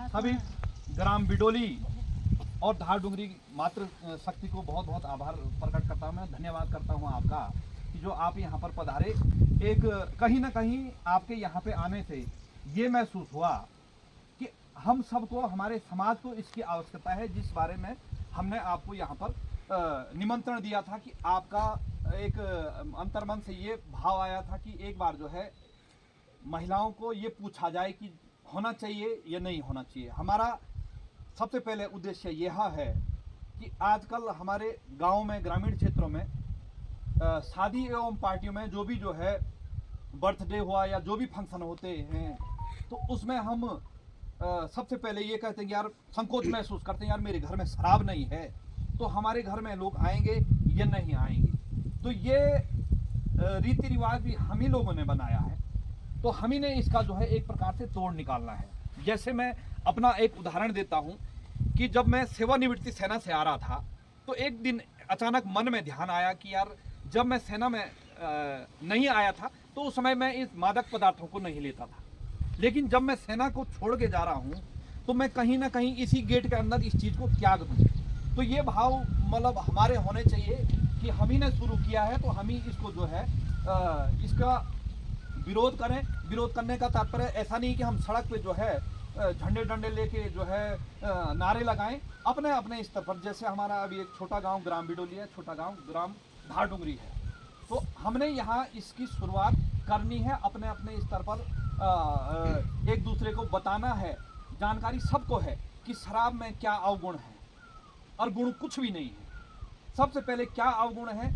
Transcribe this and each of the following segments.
सभी ग्राम बिडोली और धार डुंगरी मातृ शक्ति को बहुत बहुत आभार प्रकट करता हूँ। मैं धन्यवाद करता हूँ आपका कि जो आप यहाँ पर पधारे। एक कहीं ना कहीं आपके यहाँ पे आने से ये महसूस हुआ कि हम सबको, हमारे समाज को इसकी आवश्यकता है, जिस बारे में हमने आपको यहाँ पर निमंत्रण दिया था कि आपका एक अंतर्मन से ये भाव आया था कि एक बार जो है महिलाओं को ये पूछा जाए कि होना चाहिए या नहीं होना चाहिए। हमारा सबसे पहले उद्देश्य यह है कि आजकल हमारे गांव में, ग्रामीण क्षेत्रों में शादी एवं पार्टियों में जो भी जो है बर्थडे हुआ या जो भी फंक्शन होते हैं, तो उसमें हम सबसे पहले ये कहते हैं कि यार संकोच महसूस करते हैं, यार मेरे घर में शराब नहीं है तो हमारे घर में लोग आएंगे या नहीं आएंगे। तो ये रीति रिवाज भी हम ही लोगों ने बनाया है, तो हम ही ने इसका जो है एक प्रकार से तोड़ निकालना है। जैसे मैं अपना एक उदाहरण देता हूँ कि जब मैं सेवानिवृत्ति सेना से आ रहा था तो एक दिन अचानक मन में ध्यान आया कि यार जब मैं सेना में नहीं आया था तो उस समय मैं इस मादक पदार्थों को नहीं लेता था, लेकिन जब मैं सेना को छोड़ के जा रहा हूँ तो मैं कहीं ना कहीं इसी गेट के अंदर इस चीज़ को त्याग दूँ। तो ये भाव मतलब हमारे होने चाहिए कि हम ही ने शुरू किया है, तो हम ही इसको जो है इसका विरोध करें। विरोध करने का तात्पर्य ऐसा नहीं कि हम सड़क पे जो है झंडे डंडे लेके जो है नारे लगाएं। अपने अपने स्तर पर, जैसे हमारा अभी एक छोटा गांव ग्राम बिडोली है, छोटा गांव ग्राम धार डुंगरी है, तो हमने यहाँ इसकी शुरुआत करनी है। अपने अपने स्तर पर एक दूसरे को बताना है। जानकारी सबको है कि शराब में क्या अवगुण है और गुण कुछ भी नहीं है। सबसे पहले क्या अवगुण है?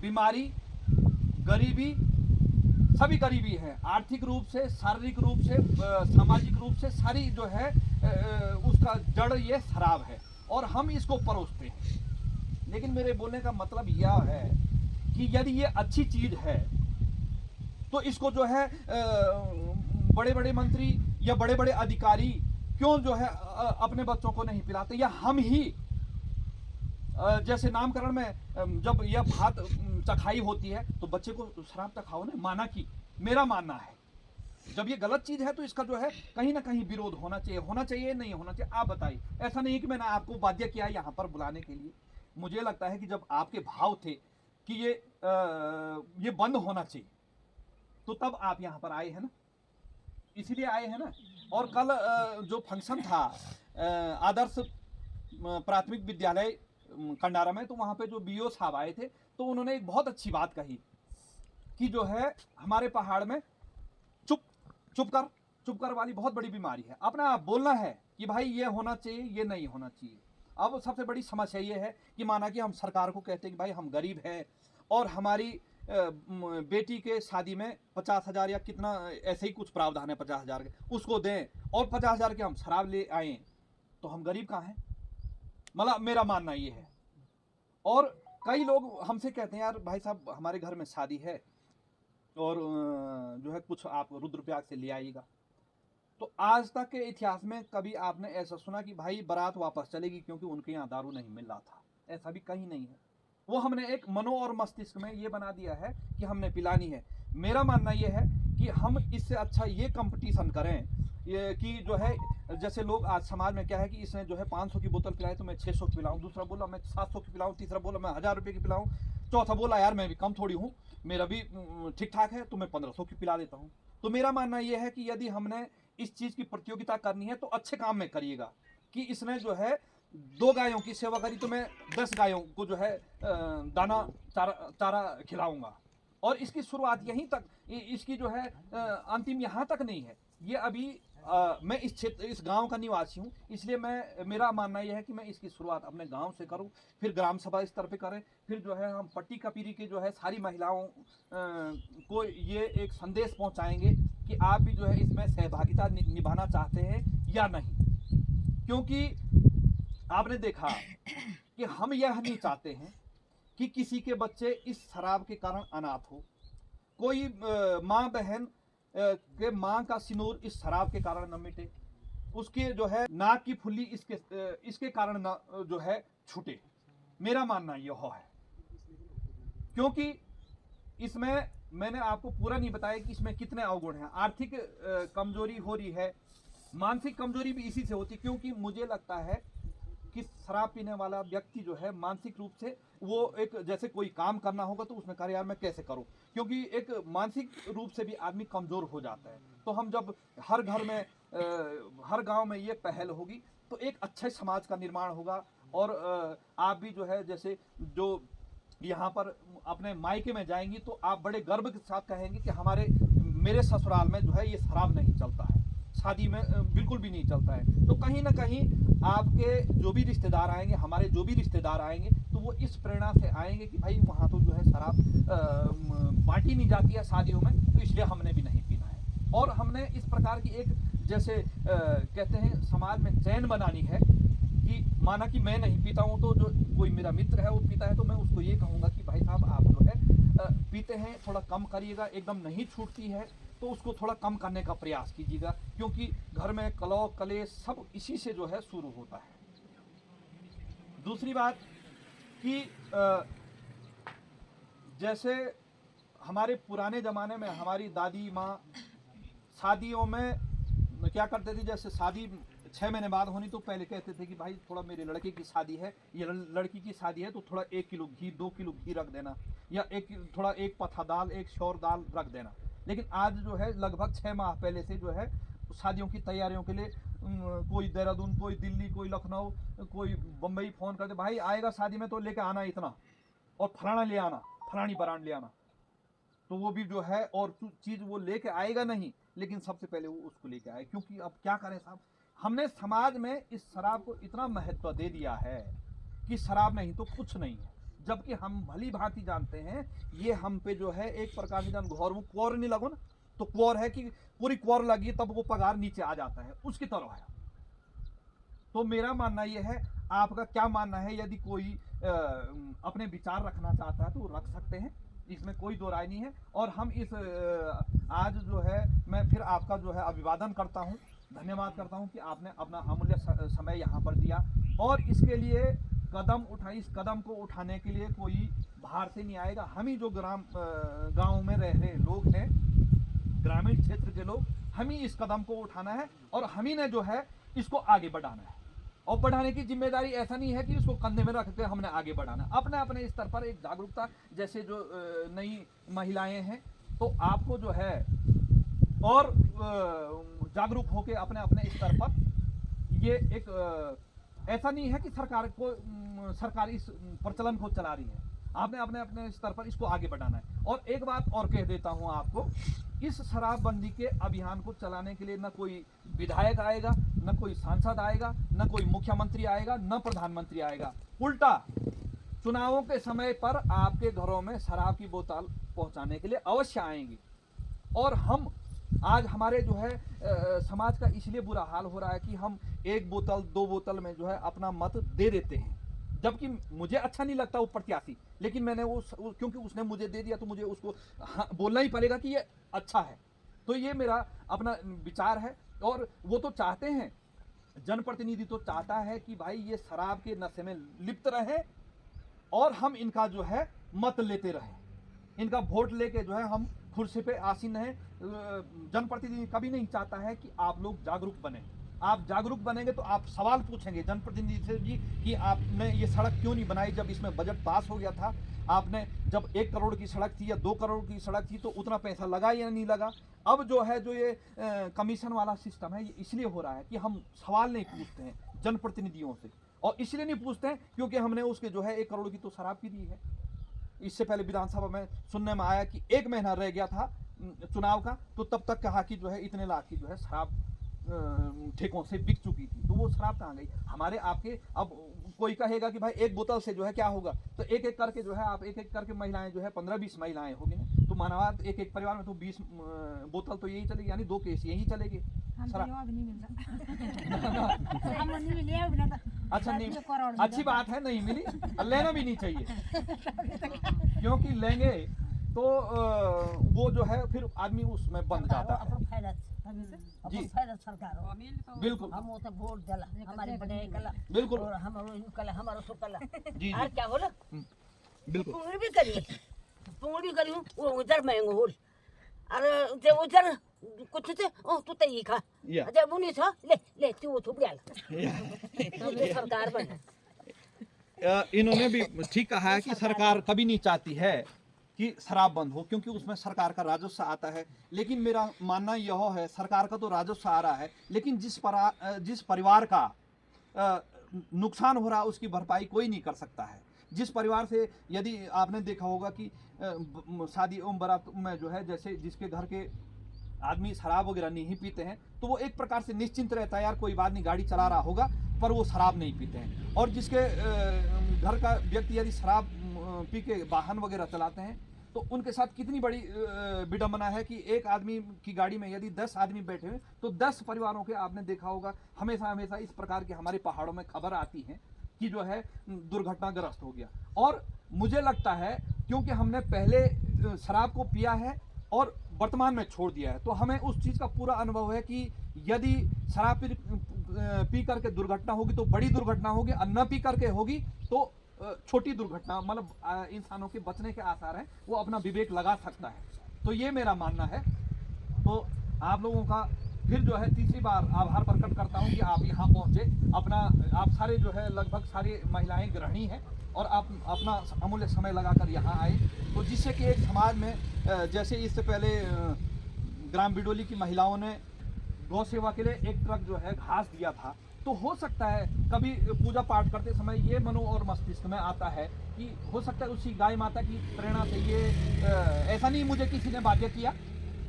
बीमारी, गरीबी, सभी गरीबी है, आर्थिक रूप से, शारीरिक रूप से, सामाजिक रूप से, सारी जो है उसका जड़ ये शराब है और हम इसको परोसते हैं। लेकिन मेरे बोलने का मतलब यह है कि यदि ये अच्छी चीज है तो इसको जो है बड़े बड़े मंत्री या बड़े बड़े अधिकारी क्यों जो है अपने बच्चों को नहीं पिलाते, या हम ही जैसे नामकरण में जब यह भात चखाई होती है तो बच्चे को शराब चखाओ ना, माना कि मेरा मानना है जब ये गलत चीज है तो इसका जो है कहीं ना कहीं विरोध होना चाहिए नहीं होना चाहिए। आप बताइए। ऐसा नहीं कि मैंने आपको बाध्य किया यहाँ पर बुलाने के लिए। मुझे लगता है कि जब आपके भाव थे कि ये बंद होना चाहिए तो तब आप यहाँ पर आए हैं ना, इसीलिए आए हैं ना। और कल जो फंक्शन था आदर्श प्राथमिक विद्यालय कंडारा में, तो वहाँ पे जो बीओ साहब आए थे तो उन्होंने एक बहुत अच्छी बात कही कि जो है हमारे पहाड़ में चुप कर वाली बहुत बड़ी बीमारी है। अपना आप बोलना है कि भाई ये होना चाहिए, ये नहीं होना चाहिए। अब सबसे बड़ी समस्या ये है कि माना कि हम सरकार को कहते हैं कि भाई हम गरीब हैं और हमारी बेटी के शादी में 50,000 या कितना ऐसे ही कुछ प्रावधान है 50,000 के, उसको दें और 50,000 के हम शराब ले आए, तो हम गरीब कहाँ हैं? मतलब मेरा मानना ये है। और कई लोग हमसे कहते हैं यार भाई साहब हमारे घर में शादी है और जो है कुछ आप रुद्रप्रयाग से ले आइएगा। तो आज तक के इतिहास में कभी आपने ऐसा सुना कि भाई बारात वापस चलेगी क्योंकि उनके यहाँ दारू नहीं मिल रहा था? ऐसा भी कहीं नहीं है। वो हमने एक मनो और मस्तिष्क में ये बना दिया है कि हमने पिलानी है। मेरा मानना ये है कि हम इससे अच्छा ये कंपटीशन करें ये कि जो है, जैसे लोग आज समाज में क्या है कि इसने जो है 500 की बोतल पिलाई तो मैं 600 की पिलाऊं, दूसरा बोला मैं 700 की पिलाऊं, तीसरा बोला मैं 1000 रुपये की पिलाऊं, चौथा बोला यार मैं भी कम थोड़ी हूँ, मेरा भी ठीक ठाक है तो मैं 1500 की पिला देता हूँ। तो मेरा मानना यह है कि यदि हमने इस चीज़ की प्रतियोगिता करनी है तो अच्छे काम में करिएगा कि इसने जो है 2 गायों की सेवा करी तो मैं 10 गायों को जो है दाना चारा खिलाऊंगा। और इसकी शुरुआत यहीं तक, इसकी जो है अंतिम यहाँ तक नहीं है। ये अभी मैं इस क्षेत्र, इस गांव का निवासी हूँ, इसलिए मेरा मानना यह है कि मैं इसकी शुरुआत अपने गांव से करूँ, फिर ग्राम सभा स्तर पे करें, फिर जो है हम पट्टी कपीरी के जो है सारी महिलाओं को ये एक संदेश पहुंचाएंगे कि आप भी जो है इसमें सहभागिता निभाना चाहते हैं या नहीं। क्योंकि आपने देखा कि हम यह नहीं चाहते हैं कि किसी के बच्चे इस शराब के कारण अनाथ हो, कोई माँ बहन के माँ का सिनूर इस शराब के कारण न मिटे, उसके जो है नाक की फुल्ली इसके कारण न जो है छूटे। मेरा मानना यह है। क्योंकि इसमें मैंने आपको पूरा नहीं बताया कि इसमें कितने अवगुण हैं। आर्थिक कमजोरी हो रही है, मानसिक कमजोरी भी इसी से होती है, क्योंकि मुझे लगता है कि शराब पीने वाला व्यक्ति जो है मानसिक रूप से वो एक जैसे कोई काम करना होगा तो उसमें करे यार मैं कैसे करूं, क्योंकि एक मानसिक रूप से भी आदमी कमजोर हो जाता है। तो हम जब हर घर में हर गांव में ये पहल होगी तो एक अच्छे समाज का निर्माण होगा। और आप भी जो है जैसे जो यहाँ पर अपने मायके में जाएंगी तो आप बड़े गर्व के साथ कहेंगे कि हमारे मेरे ससुराल में जो है ये शराब नहीं चलता है, शादी में बिल्कुल भी नहीं चलता है। तो कहीं ना कहीं आपके जो भी रिश्तेदार आएंगे, हमारे जो भी रिश्तेदार आएंगे, तो वो इस प्रेरणा से आएंगे कि भाई वहाँ तो जो है शराब बांटी नहीं जाती है शादियों में, तो इसलिए हमने भी नहीं पीना है। और हमने इस प्रकार की एक जैसे कहते हैं समाज में चैन बनानी है कि माना कि मैं नहीं पीता हूँ तो जो कोई मेरा मित्र है वो पीता है तो मैं उसको ये कहूँगा कि भाई साहब आप जो है पीते हैं थोड़ा कम करिएगा, एकदम नहीं छूटती है तो उसको थोड़ा कम करने का प्रयास कीजिएगा, क्योंकि घर में कलह कलेश सब इसी से जो है शुरू होता है। दूसरी बात कि जैसे हमारे पुराने ज़माने में हमारी दादी माँ शादियों में क्या करते थे, जैसे शादी 6 महीने बाद होनी तो पहले कहते थे कि भाई थोड़ा मेरे लड़के की शादी है या लड़की की शादी है तो थोड़ा 1 किलो घी 2 किलो घी रख देना, या थोड़ा एक पथा दाल एक शौर दाल रख देना। लेकिन आज जो है लगभग 6 माह पहले से जो है शादियों की तैयारियों के लिए कोई देहरादून, कोई दिल्ली, कोई लखनऊ, कोई बम्बई फ़ोन करते भाई आएगा शादी में तो लेके आना इतना, और फलाना ले आना, फलानी ब्रांड ले आना। तो वो भी जो है और चीज़ वो लेके आएगा नहीं, लेकिन सबसे पहले वो उसको लेके आए, क्योंकि अब क्या करें साहब, हमने समाज में इस शराब को इतना महत्व दे दिया है कि शराब नहीं तो कुछ नहीं है, जबकि हम भली भांति जानते हैं ये हम पे जो है एक प्रकार से जब घोर में क्वार नहीं लगो ना, तो क्वार है कि पूरी क्वार लगी तब वो पगार नीचे आ जाता है, उसकी तरह है। तो मेरा मानना ये है, आपका क्या मानना है? यदि कोई अपने विचार रखना चाहता है तो रख सकते हैं, इसमें कोई दो राय नहीं है। और हम इस आज जो है मैं फिर आपका जो है अभिवादन करता हूँ, धन्यवाद करता हूँ कि आपने अपना अमूल्य समय यहाँ पर दिया और इसके लिए कदम उठाई। इस कदम को उठाने के लिए कोई बाहर से नहीं आएगा, हम ही जो गांव में रह रहे लोग हैं, ग्रामीण क्षेत्र के लोग, हम ही इस कदम को उठाना है और हम ही ने जो है इसको आगे बढ़ाना है। और बढ़ाने की जिम्मेदारी ऐसा नहीं है कि उसको कंधे में रख के हमने आगे बढ़ाना, अपने अपने स्तर पर एक जागरूकता, जैसे जो नई महिलाएं हैं तो आपको जो है और जागरूक होके अपने अपने स्तर पर ये एक ऐसा नहीं है कि सरकार इस प्रचलन को चला रही है, आपने अपने अपने स्तर पर इसको आगे बढ़ाना है। और एक बात और कह देता हूं आपको, इस शराबबंदी के अभियान को चलाने के लिए न कोई विधायक आएगा, न कोई सांसद आएगा, न कोई मुख्यमंत्री आएगा, न प्रधानमंत्री आएगा, उल्टा चुनावों के समय पर आपके घरों में शराब की बोतल पहुंचाने के लिए अवश्य आएंगे। और हम आज हमारे जो है समाज का इसलिए बुरा हाल हो रहा है कि हम 1 बोतल 2 बोतल में जो है अपना मत दे देते हैं, जबकि मुझे अच्छा नहीं लगता वो प्रत्याशी, लेकिन मैंने क्योंकि उसने मुझे दे दिया तो मुझे उसको बोलना ही पड़ेगा कि ये अच्छा है। तो ये मेरा अपना विचार है। और वो तो चाहते हैं, जनप्रतिनिधि तो चाहता है कि भाई ये शराब के नशे में लिप्त रहे और हम इनका जो है मत लेते रहें, इनका वोट लेके जो है हम कुर्सी पे आसीन हैं। जनप्रतिनिधि कभी नहीं चाहता है कि आप लोग जागरूक बने। आप जागरूक बनेंगे तो आप सवाल पूछेंगे जनप्रतिनिधि से जी कि आपने ये सड़क क्यों नहीं बनाई, जब इसमें बजट पास हो गया था, आपने जब 1 करोड़ की सड़क थी या 2 करोड़ की सड़क थी तो उतना पैसा लगा या नहीं लगा। अब जो है जो ये कमीशन वाला सिस्टम है ये इसलिए हो रहा है कि हम सवाल नहीं पूछते हैं जनप्रतिनिधियों से, और इसलिए नहीं पूछते हैं क्योंकि हमने उसके जो है 1 करोड़ की तो शराब पी दी है। इससे पहले विधानसभा में सुनने में आया कि 1 महीना रह गया था चुनाव का, तो तब तक कहा कि जो है इतने लाख की जो है शराब ठेकों से बिक चुकी थी। तो वो शराब कहाँ गई हमारे आपके? अब कोई कहेगा कि भाई 1 बोतल से जो है क्या होगा, तो एक एक करके जो है आप एक एक करके महिलाएं जो है 15-20 महिलाएं होगी ना, तो मानवा एक एक परिवार में तो 20 बोतल तो यही चलेगी, यानी 2 केस यही चलेगी। अच्छा नहीं, अच्छी बात है, नहीं मिली, लेना भी नहीं चाहिए क्योंकि लेंगे तो वो जो है फिर आदमी उसमें बंद जाता है। जी बिल्कुल, हम तो वोट दला हमारे बड़े कला बिल्कुल, और हमारो कला हमारो सो कला जी और क्या बोला बिल्कुल, पूरी भी करी वो उधर महंगो होल और ते उधर कुछ से ओ तू तई खा या अजय मुनी छ ले ले तू थुबड़ाल तू सरकार बन इन्होंने भी ठीक कहा है कि सरकार कभी नहीं चाहती है कि शराब बंद हो, क्योंकि उसमें सरकार का राजस्व आता है। लेकिन मेरा मानना यह है, सरकार का तो राजस्व आ रहा है, लेकिन जिस परिवार का नुकसान हो रहा है उसकी भरपाई कोई नहीं कर सकता है। जिस परिवार से, यदि आपने देखा होगा कि शादी एवं बारात में जो है, जैसे जिसके घर के आदमी शराब वगैरह नहीं पीते हैं, तो वो एक प्रकार से निश्चिंत रहता है, यार कोई बात नहीं, गाड़ी चला रहा होगा पर वो शराब नहीं पीते हैं। और जिसके घर का व्यक्ति यदि शराब पी के वाहन वगैरह चलाते हैं, तो उनके साथ कितनी बड़ी विडंबना है कि एक आदमी की गाड़ी में यदि 10 आदमी बैठे हैं तो 10 परिवारों के, आपने देखा होगा हमेशा हमेशा इस प्रकार के हमारे पहाड़ों में खबर आती है कि जो है दुर्घटनाग्रस्त हो गया। और मुझे लगता है क्योंकि हमने पहले शराब को पिया है और वर्तमान में छोड़ दिया है, तो हमें उस चीज़ का पूरा अनुभव है कि यदि शराब पी करके दुर्घटना होगी तो बड़ी दुर्घटना होगी, और न पी करके होगी तो छोटी दुर्घटना, मतलब इंसानों के बचने के आसार हैं, वो अपना विवेक लगा सकता है। तो ये मेरा मानना है। तो आप लोगों का फिर जो है तीसरी बार आभार प्रकट करता हूँ कि आप यहाँ पहुँचे। अपना आप सारे जो है लगभग सारी महिलाएं गृहिणी हैं और आप अपना अमूल्य समय लगाकर यहाँ आए, तो जिससे कि एक समाज में जैसे इससे पहले ग्राम बिडोली की महिलाओं ने गौ सेवा के लिए एक ट्रक जो है घास दिया था, तो हो सकता है कभी पूजा पाठ करते समय ये मनो और मस्तिष्क में आता है कि हो सकता है उसी गाय माता की प्रेरणा से ये ऐसा नहीं मुझे किसी ने बाध्य किया,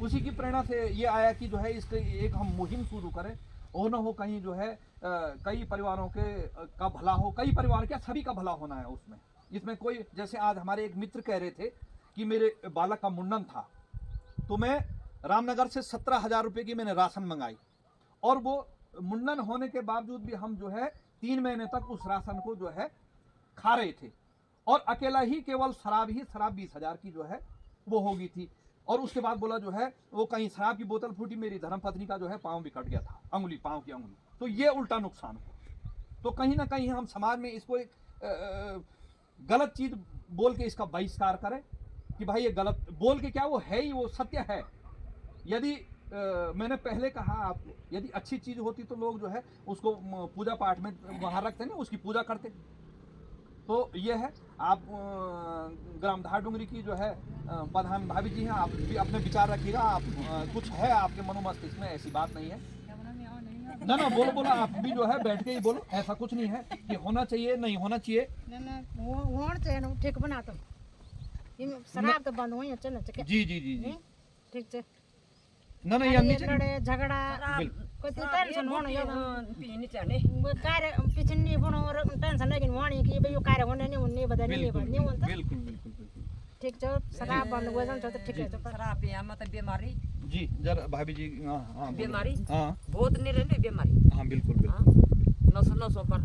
उसी की प्रेरणा से ये आया कि जो है इसके एक हम मुहिम शुरू करें, और न हो कहीं जो है कई परिवारों के का भला हो, कई परिवार क्या सभी का भला होना है उसमें। इसमें कोई, जैसे आज हमारे एक मित्र कह रहे थे कि मेरे बालक का मुंडन था, तो मैं रामनगर से 17,000 रुपये की मैंने राशन मंगाई, और वो मुंडन होने के बावजूद भी हम जो है 3 महीने तक उस राशन को जो है खा रहे थे, और अकेला ही केवल शराब 20,000 की जो है वो होगी थी। और उसके बाद बोला जो है वो कहीं शराब की बोतल फूटी, मेरी धर्मपत्नी का जो है पाँव भी कट गया था, अंगुली, पाँव की अंगुली, तो ये उल्टा नुकसान हुआ। तो कहीं ना कहीं हम समाज में इसको एक गलत चीज बोल के इसका बहिष्कार करें कि भाई ये गलत बोल के, क्या वो है ही, वो सत्य है। यदि मैंने पहले कहा आपको, यदि अच्छी चीज होती तो लोग जो है उसको पूजा पाठ में वहां रखते ना, उसकी पूजा करते। तो ये है, आप ग्राम धारडुंगरी की जो है प्रधान भाभी जी हैं, आप भी अपने विचार रखिएगा। आप कुछ है आपके मनोमस्तिष्क में, ऐसी बात नहीं है ना, बोलो बोलो, आप भी जो है बैठ के ही बोलो, ऐसा कुछ नहीं है कि होना चाहिए नहीं होना चाहिए। ठीक बना तो शराब तो बंद हुई है ना। जी जी जी जी ठीक है ना, नहीं यानी लड़े झगड़ा कोई टेंशन होना यो पीनी चाहने वो कार्य पीछे नहीं बनो और टेंशन लेकिन होनी कि भाई यो कार्य होने नहीं बता नहीं होता। बिल्कुल बिल्कुल बिल्कुल ठीक है, शराब बंद हो जाए तो ठीक है। तो शराब पिया मतलब बीमारी जी, जरा भाभी जी। हाँ बीमारी, हाँ बहुत नहीं रहती बीमारी। हाँ बिल्कुल बिल्कुल, नसों पर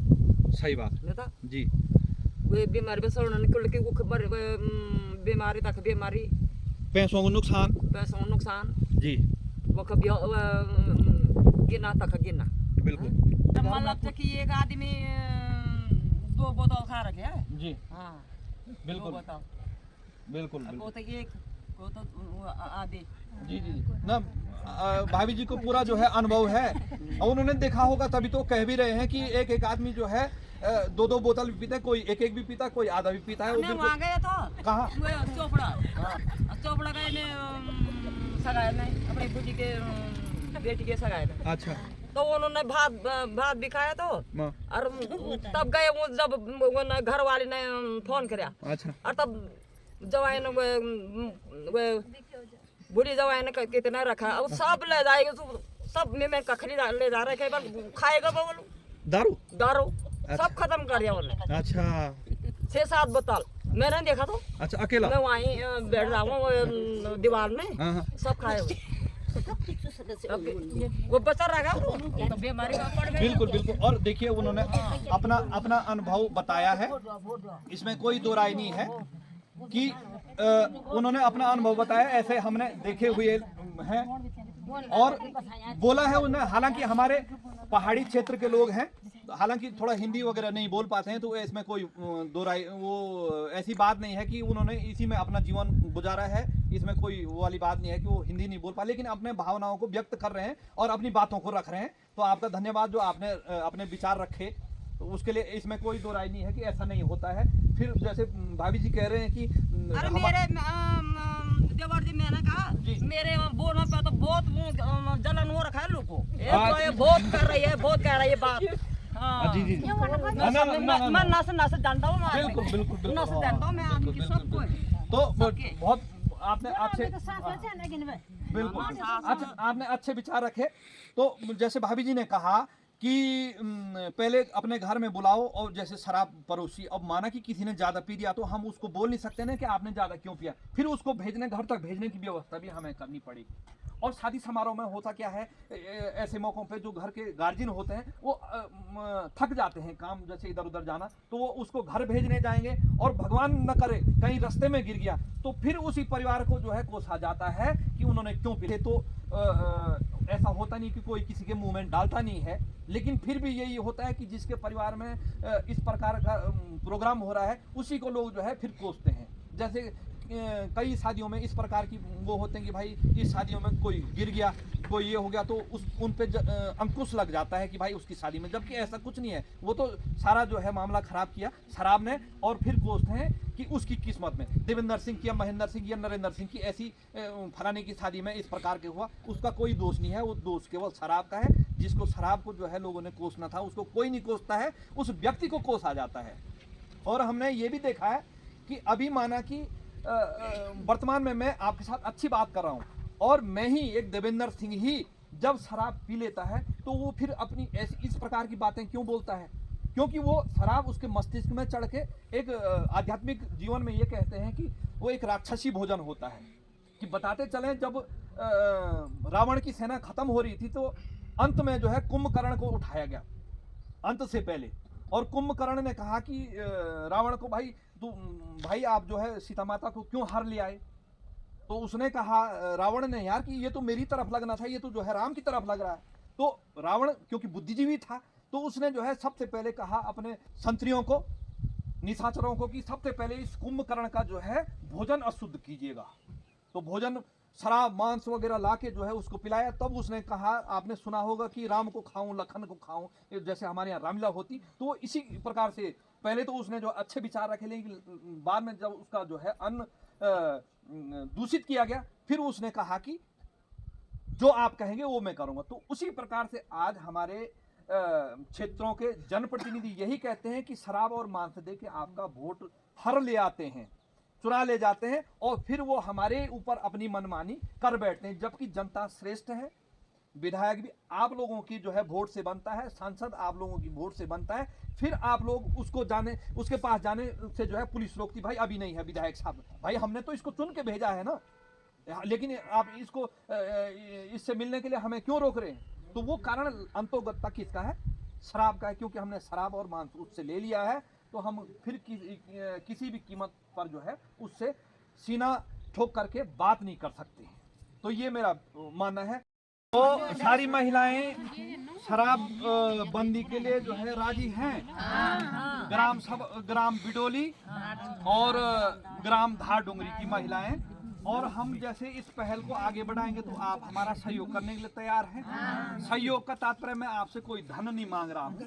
सही बात नहीं था जी। वे बीमारी बस निकल के वो खबर बीमारी तक बीमारी, पैसों का नुकसान जी, वो कभी गिना तक गिना। बिल्कुल मतलब कि एक आदमी 2 बोतल खा रखे है जी। हाँ बिल्कुल 2 बोतल बिल्कुल वो तो एक वो तो आधे। जी जी ना, भाभी जी को पूरा जो है अनुभव है, और उन्होंने देखा होगा तभी तो कह भी रहे हैं कि एक एक आदमी जो है 2-2 बोतल भी पीता है, कोई एक भी पीता है, कोई आधा भी पीता है। हमने वहाँ गए तो कहाँ? चोपड़ा गए ने सगाए नहीं अपनी बुजी के बेटी के सगाए ने। अच्छा, तो उन्होंने भात भी खाया तो, और तब गए वो जब वो घर वाले ने फोन कराया। अच्छा, और तब जवाई ने वो बूढ़ी जवाई ने कितना रखा, अब सब ले जाएंगे, सब में कखरी ले जा रहे हैं, खाएगा बोलो दारू सब खत्म कर दिया उन्होंने। अच्छा 6-7 बोतल मैंने देखा तो। अच्छा, अकेला मैं वहीं बैठ रहा हूँ दीवार में, सब खाए हुए वो बचा रहेगा तो बीमारी में पड़ गई। बिल्कुल बिल्कुल। और देखिए उन्होंने अपना अनुभव बताया है, इसमें कोई दो राय नहीं है कि उन्होंने अपना अनुभव बताया, ऐसे हमने देखे हुए हैं और बोला है उन्हें। हालांकि हमारे पहाड़ी क्षेत्र के लोग हैं, हालांकि थोड़ा हिंदी वगैरह नहीं बोल पाते हैं, तो इसमें कोई दो राय वो ऐसी बात नहीं है कि उन्होंने इसी में अपना जीवन गुजारा है, इसमें कोई वो वाली बात नहीं है कि वो हिंदी नहीं बोल पा, लेकिन अपने भावनाओं को व्यक्त कर रहे हैं और अपनी बातों को रख रहे हैं। तो आपका धन्यवाद जो आपने अपने विचार रखे, तो उसके लिए इसमें कोई दो राय नहीं है कि ऐसा नहीं होता है। फिर जैसे भाभी जी कह रहे हैं कि अरे मेरे देवर जी, मैंने कहा मेरे बोलने पे तो बहुत जलन हो रखा है लोग को, ये बहुत कर रही है, बहुत कह रही है बात। जी जी मैं नस जानता हूँ, बिल्कुल बिल्कुल नस जानता हूँ मैं आपकी सबको। तो बहुत आपने अच्छे बिल्कुल अच्छा आपने अच्छे विचार रखे। तो जैसे भाभी जी ने कहा कि पहले अपने घर में बुलाओ और जैसे शराब परोसी, अब माना कि किसी ने ज़्यादा पी दिया तो हम उसको बोल नहीं सकते ना कि आपने ज़्यादा क्यों पिया, फिर उसको भेजने घर तक भेजने की व्यवस्था भी हमें करनी पड़ेगी। और शादी समारोह में होता क्या है, ऐसे मौक़ों पे जो घर के गार्जियन होते हैं वो थक जाते हैं काम जैसे इधर उधर जाना, तो वो उसको घर भेजने जाएंगे और भगवान न करे कहीं रास्ते में गिर गया तो फिर उसी परिवार को जो है कोसा जाता है कि उन्होंने क्यों पिए। तो ऐसा होता नहीं कि कोई किसी के मुंह में डालता नहीं है, लेकिन फिर भी यही होता है कि जिसके परिवार में इस प्रकार का प्रोग्राम हो रहा है उसी को लोग जो है फिर कोसते हैं। जैसे कई शादियों में इस प्रकार की वो होते हैं कि भाई इस शादियों में कोई गिर गया, कोई ये हो गया, तो उन पे अंकुश लग जाता है कि भाई उसकी शादी में, जबकि ऐसा कुछ नहीं है। वो तो सारा जो है मामला खराब किया शराब ने, और फिर कोसते हैं कि उसकी किस्मत में देवेंद्र सिंह की या महेंद्र सिंह या नरेंद्र सिंह की ऐसी फलाने की शादी में इस प्रकार के हुआ, उसका कोई दोष नहीं है, वो दोष केवल शराब का है। जिसको शराब को जो है लोगों ने कोसना था उसको कोई नहीं कोसता है, उस व्यक्ति को कोसा जाता है। और हमने ये भी देखा है कि अभी माना कि वर्तमान में मैं आपके साथ अच्छी बात कर रहा हूँ और मैं ही एक देवेंद्र सिंह ही जब शराब पी लेता है तो वो फिर अपनी ऐसी इस प्रकार की बातें क्यों बोलता है, क्योंकि वो शराब उसके मस्तिष्क में चढ़ के एक आध्यात्मिक जीवन में ये कहते हैं कि वो एक राक्षसी भोजन होता है। कि बताते चलें जब रावण की सेना खत्म हो रही थी तो अंत में जो है कुंभकर्ण को उठाया गया अंत से पहले, और कुंभकर्ण ने कहा कि रावण को भाई आप जो है सीता माता को क्यों हार ले आए। तो उसने कहा रावण ने, यार कि ये तो मेरी तरफ लगना था, ये तो जो है राम की तरफ लग रहा है। तो रावण क्योंकि बुद्धिजीवी था तो उसने जो है सबसे पहले कहा अपने संतरियों को, निशाचरों को कि सबसे पहले इस कुंभकर्ण का जो है भोजन अशुद्ध कीजिएगा। तो भोजन शराब मांस वगैरह लाके जो है उसको पिलाया। तब उसने कहा, आपने सुना होगा कि राम को खाऊं लखन को खाऊं, जैसे हमारे यहाँ रामलीला होती, तो इसी प्रकार से पहले तो उसने जो अच्छे विचार रखे, लेकिन बाद में जब उसका जो है अन्न दूषित किया गया फिर उसने कहा कि जो आप कहेंगे वो मैं करूंगा। तो उसी प्रकार से आज हमारे क्षेत्रों के जनप्रतिनिधि यही कहते हैं कि शराब और मांस दे के आपका वोट हर ले आते हैं, चुरा ले जाते हैं और फिर वो हमारे ऊपर अपनी मनमानी कर बैठते हैं। जबकि जनता श्रेष्ठ है, विधायक भी आप लोगों की जो है वोट से बनता है, सांसद आप लोगों की वोट से बनता है, फिर आप लोग उसको जाने, उसके पास जाने से जो है पुलिस रोकती, भाई अभी नहीं है विधायक साहब, भाई हमने तो इसको चुन के भेजा है ना, लेकिन आप इसको इससे मिलने के लिए हमें क्यों रोक रहे हैं। तो वो कारण अंतोगत्ता किसका है, शराब का है, क्योंकि हमने शराब और मांस उससे ले लिया है तो हम फिर किसी भी कीमत पर जो है उससे सीना ठोक करके बात नहीं कर सकते हैं। तो ये मेरा मानना है। तो सारी महिलाएं शराब बंदी के लिए जो है राजी हैं। ग्राम बिडोली और ग्राम धार डोंगरी की महिलाएं, और हम जैसे इस पहल को आगे बढ़ाएंगे तो आप हमारा सहयोग करने के लिए तैयार हैं। सहयोग का तात्पर्य मैं आपसे कोई धन नहीं मांग रहा हूँ,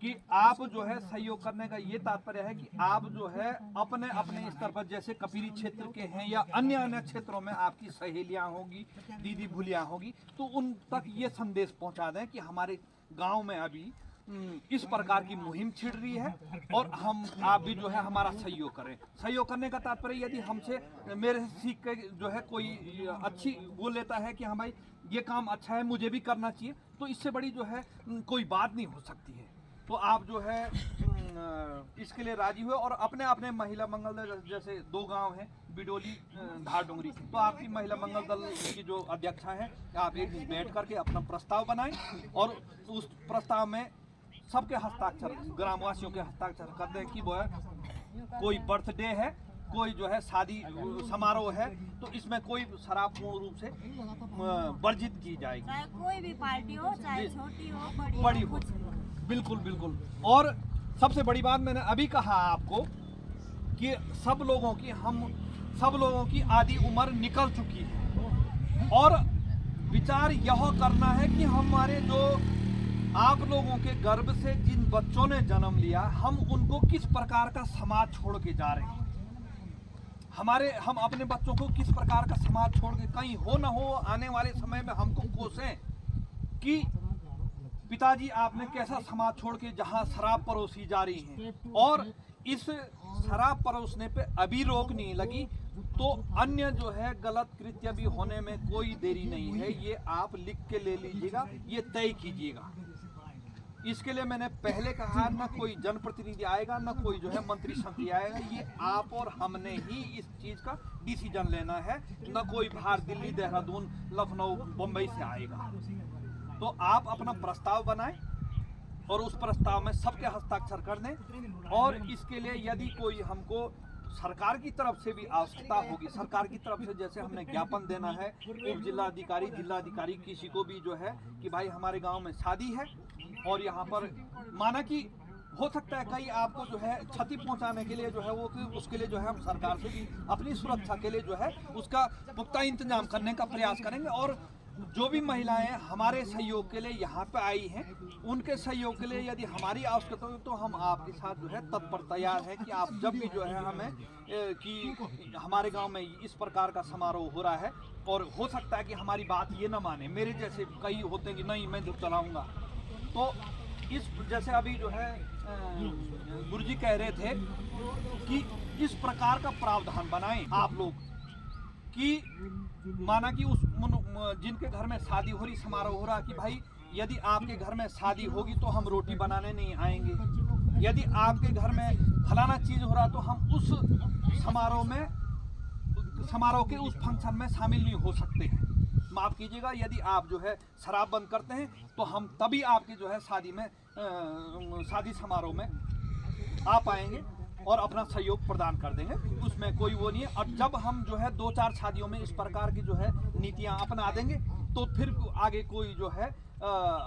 कि आप जो है सहयोग करने का ये तात्पर्य है कि आप जो है अपने अपने स्तर पर, जैसे कपिरी क्षेत्र के हैं या अन्य अन्य क्षेत्रों में आपकी सहेलियां होगी, दीदी भूलियां होगी, तो उन तक ये संदेश पहुंचा दें कि हमारे गाँव में अभी इस प्रकार की मुहिम छिड़ रही है और आप भी जो है हमारा सहयोग करें। सहयोग करने का तात्पर्य, यदि हमसे मेरे से सीख के जो है कोई अच्छी बोल लेता है कि हाँ भाई ये काम अच्छा है मुझे भी करना चाहिए, तो इससे बड़ी जो है कोई बात नहीं हो सकती है। तो आप जो है इसके लिए राजी हुए और अपने अपने महिला मंगल दल, जैसे 2 गांव हैं बिडोली धार डोंगरी, तो आपकी महिला मंगल दल की जो अध्यक्षा है, आप एक दिन बैठ करके अपना प्रस्ताव बनाएं और उस प्रस्ताव में सबके हस्ताक्षर, ग्रामवासियों के हस्ताक्षर कर दें कि वो कोई बर्थडे है कोई जो है शादी समारोह है तो इसमें कोई शराब पूर्ण रूप से वर्जित की जाएगी, चाहे कोई भी पार्टी हो, चाहे छोटी हो बड़ी हो। बिल्कुल बिल्कुल। और सबसे बड़ी बात मैंने अभी कहा आपको कि सब लोगों की आधी उम्र निकल चुकी है और विचार यह करना है कि हमारे जो आप लोगों के गर्भ से जिन बच्चों ने जन्म लिया, हम उनको किस प्रकार का समाज छोड़ के जा रहे हैं। हम अपने बच्चों को किस प्रकार का समाज छोड़ के, कहीं हो न हो आने वाले समय में हमको कोसें कि पिताजी आपने कैसा समाज छोड़ के जहां शराब परोसी जा रही है। और इस शराब परोसने पे अभी रोक नहीं लगी तो अन्य जो है गलत कृत्य भी होने में कोई देरी नहीं है। ये आप लिख के ले लीजिएगा, ये तय कीजिएगा। इसके लिए मैंने पहले कहा, न कोई जनप्रतिनिधि आएगा, न कोई जो है मंत्री संत्री आएगा, ये आप और हमने ही इस चीज का डिसीजन लेना है। न कोई बाहर दिल्ली, देहरादून, लखनऊ, बम्बई से आएगा। तो आप अपना प्रस्ताव बनाएं और उस प्रस्ताव में सबके हस्ताक्षर कर दें। और इसके लिए यदि कोई हमको सरकार की तरफ से भी आवश्यकता होगी, सरकार की तरफ से जैसे हमने ज्ञापन देना है उप जिलाधिकारी, जिलाधिकारी, किसी को भी जो है कि भाई हमारे गांव में शादी है और यहाँ पर माना कि हो सकता है कहीं आपको जो है क्षति पहुंचाने के लिए जो है वो, उसके लिए जो है हम सरकार से भी अपनी सुरक्षा के लिए जो है उसका पुख्ता इंतजाम करने का प्रयास करेंगे। और जो भी महिलाएं हमारे सहयोग के लिए यहाँ पे आई हैं, उनके सहयोग के लिए यदि हमारी आवश्यकता हो तो हम आपके साथ जो है तत्पर तैयार हैं कि आप जब भी जो है हमें कि हमारे गांव में इस प्रकार का समारोह हो रहा है और हो सकता है कि हमारी बात ये ना माने, मेरे जैसे कई होते हैं कि नहीं मैं जो चलाऊँगा। तो इस जैसे अभी जो है गुरुजी कह रहे थे कि इस प्रकार का प्रावधान बनाएं आप लोग कि माना कि उस जिनके घर में शादी हो रही, समारोह हो रहा, कि भाई यदि आपके घर में शादी होगी तो हम रोटी बनाने नहीं आएंगे, यदि आपके घर में फलाना चीज हो रहा तो हम उस समारोह के उस फंक्शन में शामिल नहीं हो सकते हैं। माफ कीजिएगा, यदि आप जो है शराब बंद करते हैं तो हम तभी आपकी जो है शादी समारोह में आ पाएंगे और अपना सहयोग प्रदान कर देंगे, उसमें कोई वो नहीं है। और जब हम जो है 2-4 शादियों में इस प्रकार की जो है नीतियां अपना देंगे तो फिर आगे कोई जो है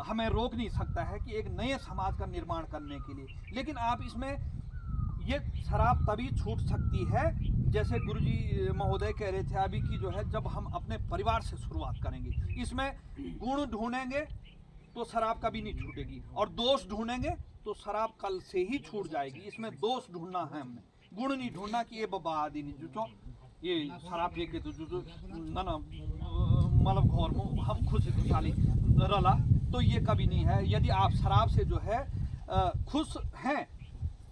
हमें रोक नहीं सकता है कि एक नए समाज का निर्माण करने के लिए। लेकिन आप इसमें ये शराब तभी छूट सकती है जैसे गुरुजी महोदय कह रहे थे अभी की जो है जब हम अपने परिवार से शुरुआत करेंगे। इसमें गुण ढूंढेंगे तो शराब कभी नहीं छूटेगी और दोष ढूंढेंगे तो शराब कल से ही छूट जाएगी। इसमें दोष ढूंढना है, हमने गुण नहीं ढूंढना कि ये बाबा आदि नहीं जो ये शराब पी के तो जो ना मतलब घर में हम खुश खुशहाली रला, तो ये कभी नहीं है। यदि आप शराब से जो है खुश हैं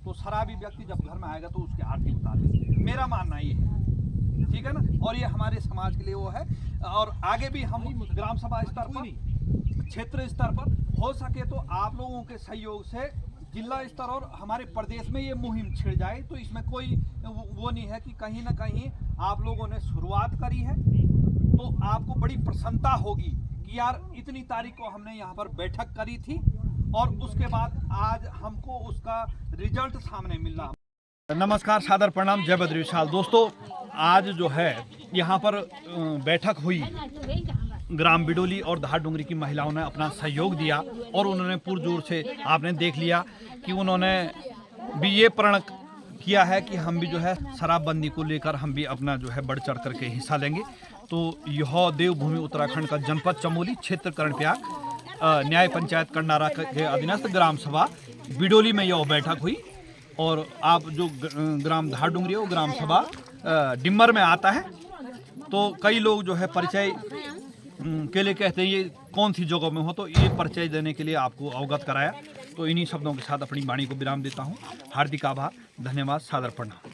तो शराबी व्यक्ति जब घर में आएगा तो उसकी आरती उतारे, मेरा मानना ये है, ठीक है ना। और ये हमारे समाज के लिए वो है। और आगे भी हम ग्राम सभा स्तर पर, क्षेत्र स्तर पर हो सके तो आप लोगों के सहयोग से जिला स्तर और हमारे प्रदेश में ये मुहिम छिड़ जाए। तो इसमें कोई वो नहीं है कि कहीं ना कहीं आप लोगों ने शुरुआत करी है तो आपको बड़ी प्रसन्नता होगी कि यार इतनी तारीख को हमने यहाँ पर बैठक करी थी और उसके बाद आज हमको उसका रिजल्ट सामने मिल रहा। नमस्कार, सादर प्रणाम, जय बद्री विशाल। दोस्तों, आज जो है यहाँ पर बैठक हुई, ग्राम बिडोली और धार डुंगरी की महिलाओं ने अपना सहयोग दिया और उन्होंने पुरजोर से आपने देख लिया कि उन्होंने भी ये प्रण किया है कि हम भी जो है शराबबंदी को लेकर हम भी अपना जो है बढ़ चढ़ करके हिस्सा लेंगे। तो यह देवभूमि उत्तराखंड का जनपद चमोली, क्षेत्र कर्णप्रयाग, न्याय पंचायत कंडारा के अधीनस्थ ग्राम सभा बिडोली में यह बैठक हुई। और आप जो ग्राम धार डुंगरी हो, ग्राम सभा डिम्बर में आता है। तो कई लोग जो है परिचय के लिए कहते हैं ये कौन सी जगह में हो, तो ये परिचय देने के लिए आपको अवगत कराया। तो इन्हीं शब्दों के साथ अपनी वाणी को विराम देता हूँ। हार्दिक आभार, धन्यवाद, सादर प्रणाम।